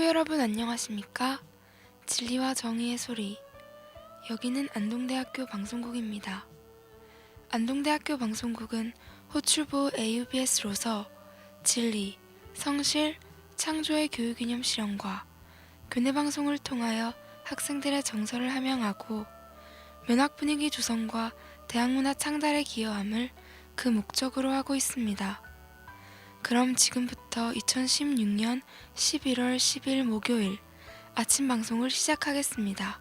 학우 여러분 안녕하십니까? 진리와 정의의 소리. 여기는 안동대학교 방송국입니다. 안동대학교 방송국은 호출부 AUBS로서 진리, 성실, 창조의 교육이념 실현과 교내방송을 통하여 학생들의 정서를 함양하고 면학 분위기 조성과 대학문화 창달에 기여함을 그 목적으로 하고 있습니다. 그럼 지금부터 2016년 11월 10일 목요일 아침 방송을 시작하겠습니다.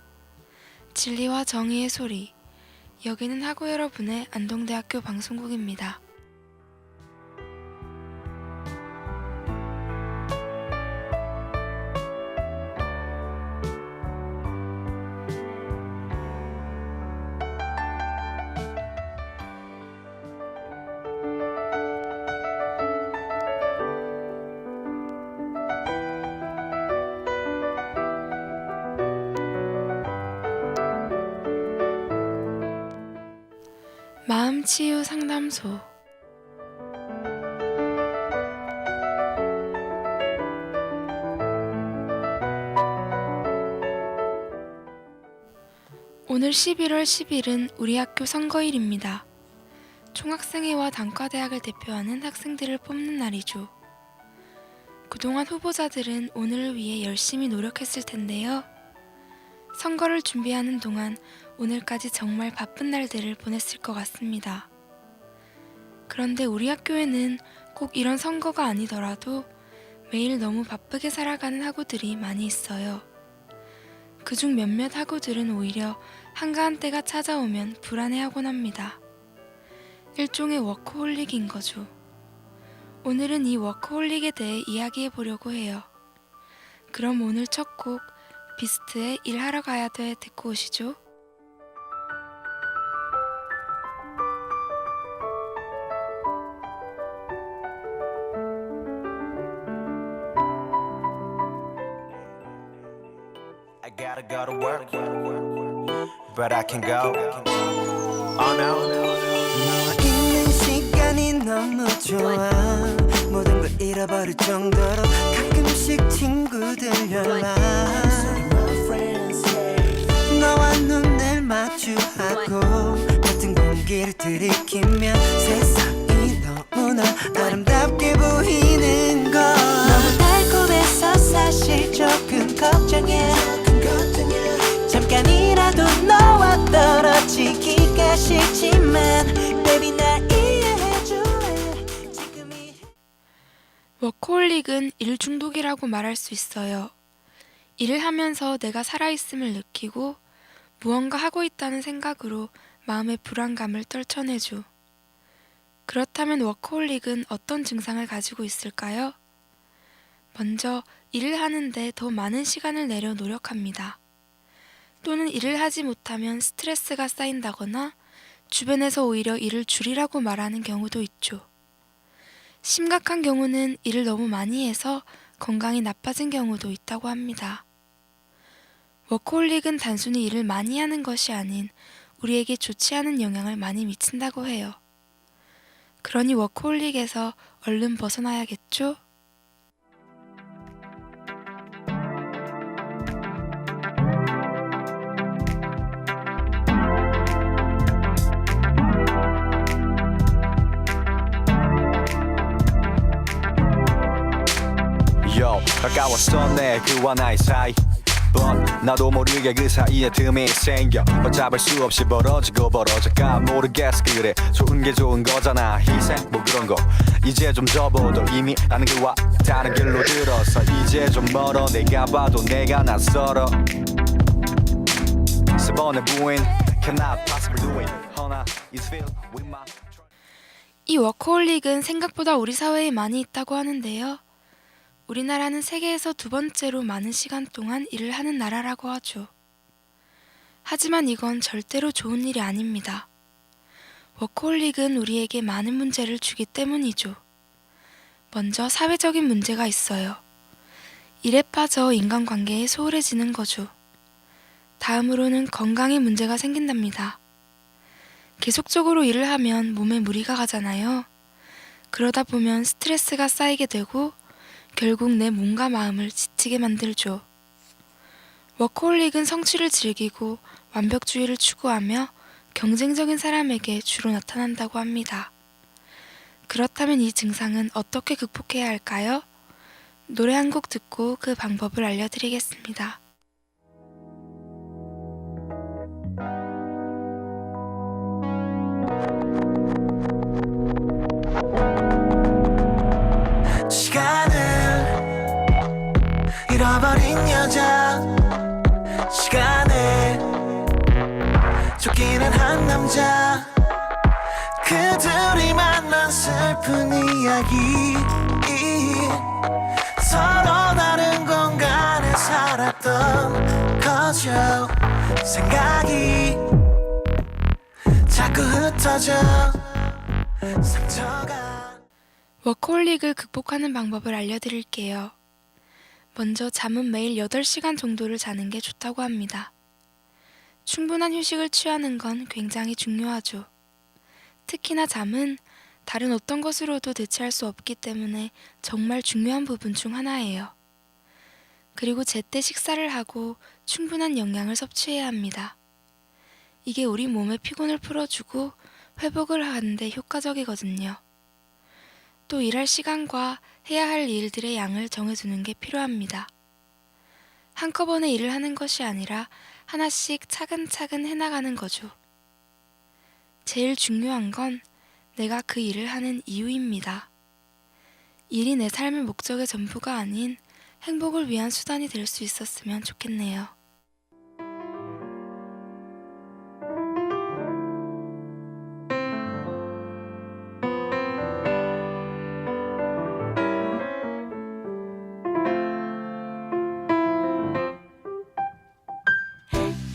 진리와 정의의 소리. 여기는 학우 여러분의 안동대학교 방송국입니다. 마음치유 상담소. 오늘 11월 10일은 우리 학교 선거일입니다. 총학생회와 단과대학을 대표하는 학생들을 뽑는 날이죠. 그동안 후보자들은 오늘을 위해 열심히 노력했을 텐데요. 선거를 준비하는 동안 오늘까지 정말 바쁜 날들을 보냈을 것 같습니다. 그런데 우리 학교에는 꼭 이런 선거가 아니더라도 매일 너무 바쁘게 살아가는 학우들이 많이 있어요. 그중 몇몇 학우들은 오히려 한가한 때가 찾아오면 불안해하곤 합니다. 일종의 워커홀릭인 거죠. 오늘은 이 워커홀릭에 대해 이야기해 보려고 해요. 그럼 오늘 첫 곡 비스트의 일하러 가야 돼 듣고 오시죠. I gotta go to work, but I can go. Oh no. 너와 있는 시간이 너무 좋아. 모든 걸 잃어버릴 정도로 가끔씩 친구들 연락. 너와 눈을 마주하고 같은 공기를 들이키면 세상이 너무나 아름답게 보이는 걸. 너무 달콤해서 사실 조금 걱정해. 잠깐이라도 너와 떨어지기가 싫지만 baby 나 이해해줄래 지금이. 워커홀릭은 일 중독이라고 말할 수 있어요. 일을 하면서 내가 살아있음을 느끼고 무언가 하고 있다는 생각으로 마음의 불안감을 떨쳐내죠. 그렇다면 워커홀릭은 어떤 증상을 가지고 있을까요? 먼저 일을 하는데 더 많은 시간을 내려 노력합니다. 또는 일을 하지 못하면 스트레스가 쌓인다거나 주변에서 오히려 일을 줄이라고 말하는 경우도 있죠. 심각한 경우는 일을 너무 많이 해서 건강이 나빠진 경우도 있다고 합니다. 워커홀릭은 단순히 일을 많이 하는 것이 아닌 우리에게 좋지 않은 영향을 많이 미친다고 해요. 그러니 워커홀릭에서 얼른 벗어나야겠죠? 가까웠었네 그와 나의 사이 But 나도 모르게 그 사이에 틈이 생겨 어잡을 수 없이 벌어지고 벌어져가 모르겠어 그래 좋은 게 좋은 거잖아 희생 뭐 그런 거 이제 좀 접어도 이미 나는 그와 다른 길로 들어서 이제 좀 멀어 내가 봐도 내가 낯설어 세번의 부인 cannot possibly do it 허나 is filled with my. 이 워커홀릭은 생각보다 우리 사회에 많이 있다고 하는데요. 우리나라는 세계에서 두 번째로 많은 시간 동안 일을 하는 나라라고 하죠. 하지만 이건 절대로 좋은 일이 아닙니다. 워커홀릭은 우리에게 많은 문제를 주기 때문이죠. 먼저 사회적인 문제가 있어요. 일에 빠져 인간관계에 소홀해지는 거죠. 다음으로는 건강에 문제가 생긴답니다. 계속적으로 일을 하면 몸에 무리가 가잖아요. 그러다 보면 스트레스가 쌓이게 되고 결국 내 몸과 마음을 지치게 만들죠. 워커홀릭은 성취를 즐기고 완벽주의를 추구하며 경쟁적인 사람에게 주로 나타난다고 합니다. 그렇다면 이 증상은 어떻게 극복해야 할까요? 노래 한 곡 듣고 그 방법을 알려드리겠습니다. 시간을 잃어버린 여자, 시간에 쫓기는 한 남자, 그들이 만난 슬픈 이야기, 서로 다른 공간에 살았던 거죠. 생각이 자꾸 흩어져 상처가. 워커홀릭을 극복하는 방법을 알려드릴게요. 먼저 잠은 매일 8시간 정도를 자는 게 좋다고 합니다. 충분한 휴식을 취하는 건 굉장히 중요하죠. 특히나 잠은 다른 어떤 것으로도 대체할 수 없기 때문에 정말 중요한 부분 중 하나예요. 그리고 제때 식사를 하고 충분한 영양을 섭취해야 합니다. 이게 우리 몸의 피곤을 풀어주고 회복을 하는 데 효과적이거든요. 또 일할 시간과 해야 할 일들의 양을 정해두는 게 필요합니다. 한꺼번에 일을 하는 것이 아니라 하나씩 차근차근 해나가는 거죠. 제일 중요한 건 내가 그 일을 하는 이유입니다. 일이 내 삶의 목적의 전부가 아닌 행복을 위한 수단이 될 수 있었으면 좋겠네요.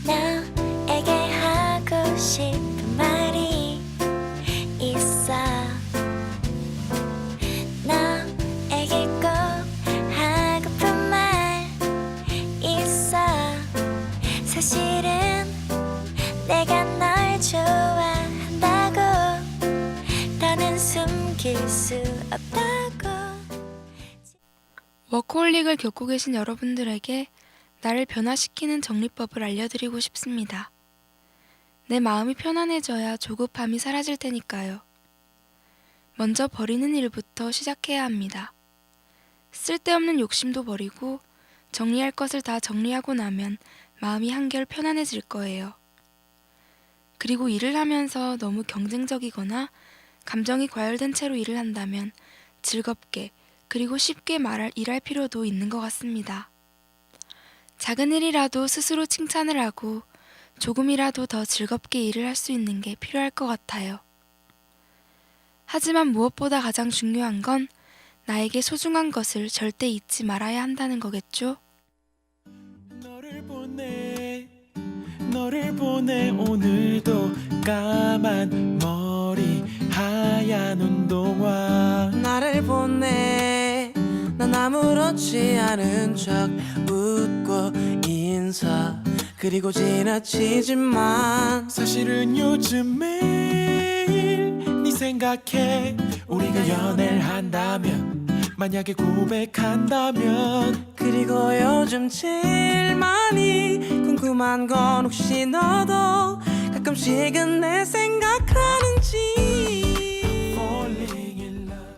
너에게 하고 싶은 말이 있어. 너에게 꼭 하고픈 말 있어. 사실은 내가 널 좋아한다고, 더는 숨길 수 없다고. 워커홀릭을 겪고 계신 여러분들에게 나를 변화시키는 정리법을 알려드리고 싶습니다. 내 마음이 편안해져야 조급함이 사라질 테니까요. 먼저 버리는 일부터 시작해야 합니다. 쓸데없는 욕심도 버리고 정리할 것을 다 정리하고 나면 마음이 한결 편안해질 거예요. 그리고 일을 하면서 너무 경쟁적이거나 감정이 과열된 채로 일을 한다면 즐겁게 그리고 쉽게 일할 필요도 있는 것 같습니다. 작은 일이라도 스스로 칭찬을 하고 조금이라도 더 즐겁게 일을 할 수 있는 게 필요할 것 같아요. 하지만 무엇보다 가장 중요한 건 나에게 소중한 것을 절대 잊지 말아야 한다는 거겠죠? 너를 보내 오늘도 까만 머리 하얀 운동화. 나를 보내 난 아무렇지 않은 척 웃고 인사, 그리고 지나치지만 사실은 요즘 매일 네 생각해. 우리가 연애를 한다면, 만약에 고백한다면, 그리고 요즘 제일 많이 궁금한 건 혹시 너도 가끔씩은 내 생각하는지. falling in love.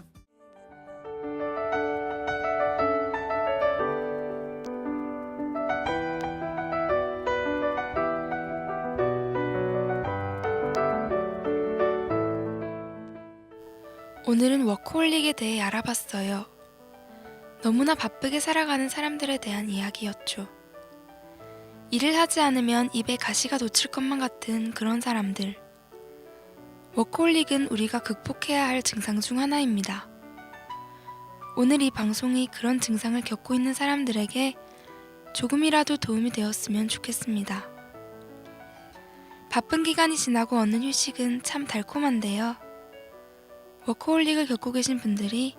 오늘은 워커홀릭에 대해 알아봤어요. 너무나 바쁘게 살아가는 사람들에 대한 이야기였죠. 일을 하지 않으면 입에 가시가 돋칠 것만 같은 그런 사람들. 워커홀릭은 우리가 극복해야 할 증상 중 하나입니다. 오늘 이 방송이 그런 증상을 겪고 있는 사람들에게 조금이라도 도움이 되었으면 좋겠습니다. 바쁜 기간이 지나고 얻는 휴식은 참 달콤한데요. 워커홀릭을 겪고 계신 분들이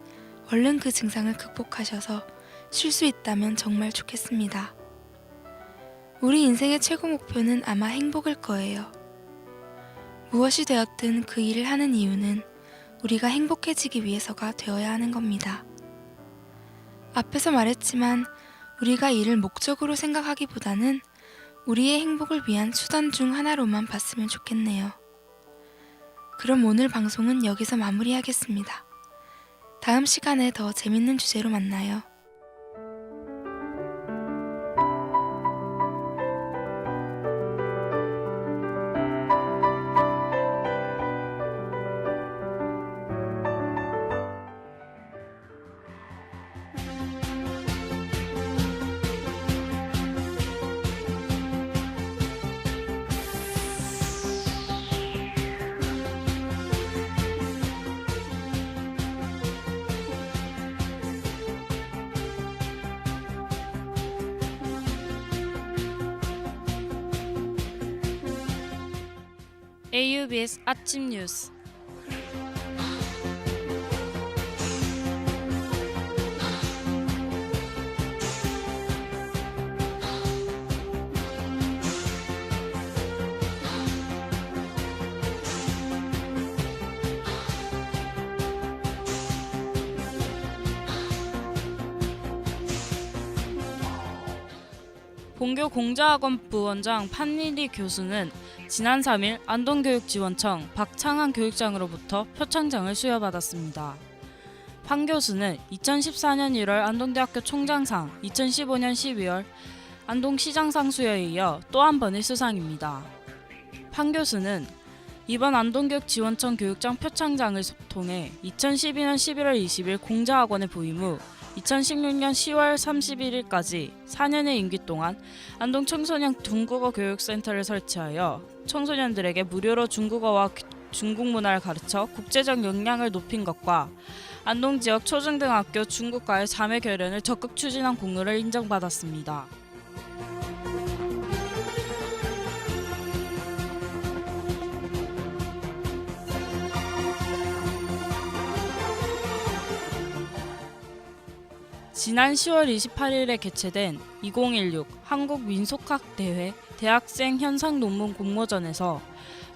얼른 그 증상을 극복하셔서 쉴 수 있다면 정말 좋겠습니다. 우리 인생의 최고 목표는 아마 행복일 거예요. 무엇이 되었든 그 일을 하는 이유는 우리가 행복해지기 위해서가 되어야 하는 겁니다. 앞에서 말했지만 우리가 이를 목적으로 생각하기보다는 우리의 행복을 위한 수단 중 하나로만 봤으면 좋겠네요. 그럼 오늘 방송은 여기서 마무리하겠습니다. 다음 시간에 더 재밌는 주제로 만나요. AUBS 아침 뉴스. 본교 공자학원 부원장 판리리 교수는 지난 3일 안동교육지원청 박창한 교육장으로부터 표창장을 수여받았습니다. 판 교수는 2014년 1월 안동대학교 총장상, 2015년 12월 안동시장상 수여에 이어 또 한 번의 수상입니다. 판 교수는 이번 안동교육지원청 교육장 표창장을 통해 2012년 11월 20일 공자학원에 부임 후 2016년 10월 31일까지 4년의 임기 동안 안동 청소년 중국어 교육센터를 설치하여 청소년들에게 무료로 중국어와 중국 문화를 가르쳐 국제적 역량을 높인 것과 안동 지역 초중등학교 중국과의 자매 결연을 적극 추진한 공로를 인정받았습니다. 지난 10월 28일에 개최된 2016 한국민속학대회 대학생 현상 논문 공모전에서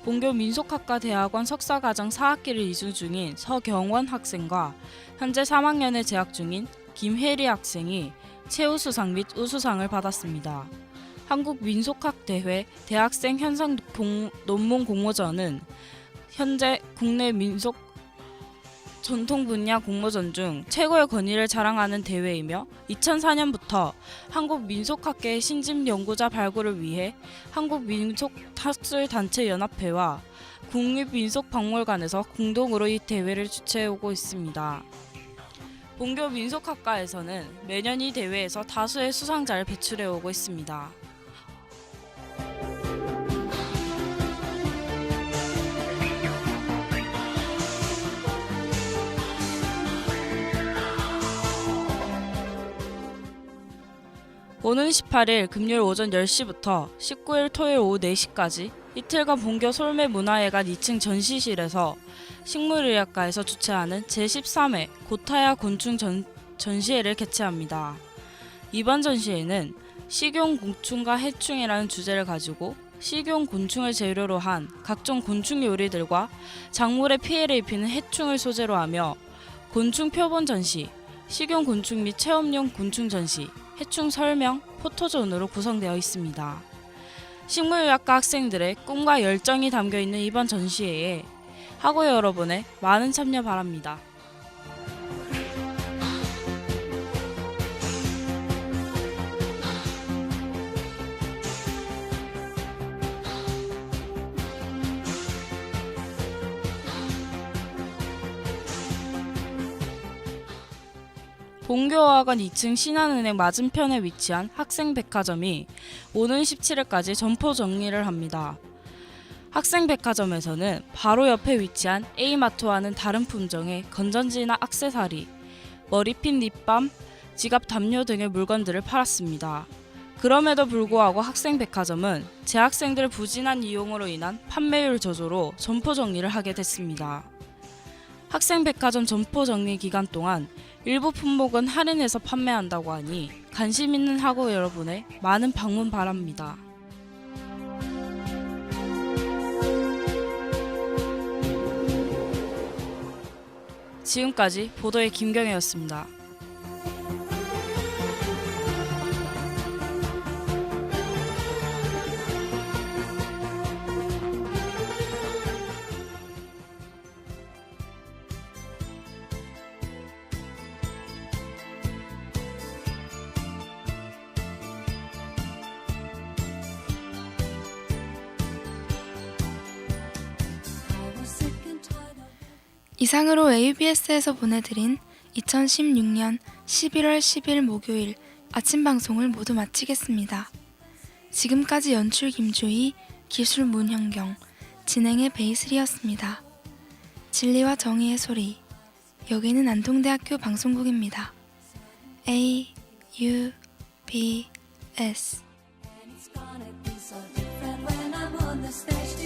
본교 민속학과 대학원 석사과정 4학기를 이수 중인 서경원 학생과 현재 3학년에 재학 중인 김혜리 학생이 최우수상 및 우수상을 받았습니다. 한국민속학대회 대학생 현상 논문 공모전은 현재 국내 민속 전통 분야 공모전 중 최고의 권위를 자랑하는 대회이며 2004년부터 한국민속학계의 신진 연구자 발굴을 위해 한국민속학술단체연합회와 국립민속박물관에서 공동으로 이 대회를 주최해오고 있습니다. 본교 민속학과에서는 매년 이 대회에서 다수의 수상자를 배출해오고 있습니다. 오는 18일 금요일 오전 10시부터 19일 토요일 오후 4시까지 이틀간 본교 솔매문화회관 2층 전시실에서 식물의학과에서 주최하는 제13회 고타야 곤충 전시회를 개최합니다. 이번 전시회는 식용 곤충과 해충이라는 주제를 가지고 식용 곤충을 재료로 한 각종 곤충 요리들과 작물에 피해를 입히는 해충을 소재로 하며 곤충 표본 전시, 식용 곤충 및 체험용 곤충 전시, 해충 설명, 포토존으로 구성되어 있습니다. 식물의학과 학생들의 꿈과 열정이 담겨있는 이번 전시회에 학우 여러분의 많은 참여 바랍니다. 본교학원 2층 신한은행 맞은편에 위치한 학생백화점이 오는 17일까지 점포 정리를 합니다. 학생백화점에서는 바로 옆에 위치한 A마트와는 다른 품종의 건전지나 액세서리, 머리핀, 립밤, 지갑, 담요 등의 물건들을 팔았습니다. 그럼에도 불구하고 학생백화점은 재학생들 부진한 이용으로 인한 판매율 저조로 점포 정리를 하게 됐습니다. 학생백화점 점포 정리 기간 동안 일부 품목은 할인해서 판매한다고 하니 관심 있는 학우 여러분의 많은 방문 바랍니다. 지금까지 보도의 김경혜였습니다. 이상으로 ABS에서 보내드린 2016년 11월 10일 목요일 아침 방송을 모두 마치겠습니다. 지금까지 연출 김조희, 기술 문현경, 진행의 베이슬이었습니다. 진리와 정의의 소리, 여기는 안동대학교 방송국입니다. A, U, B, S. It's gonna be so different when I'm on the stage.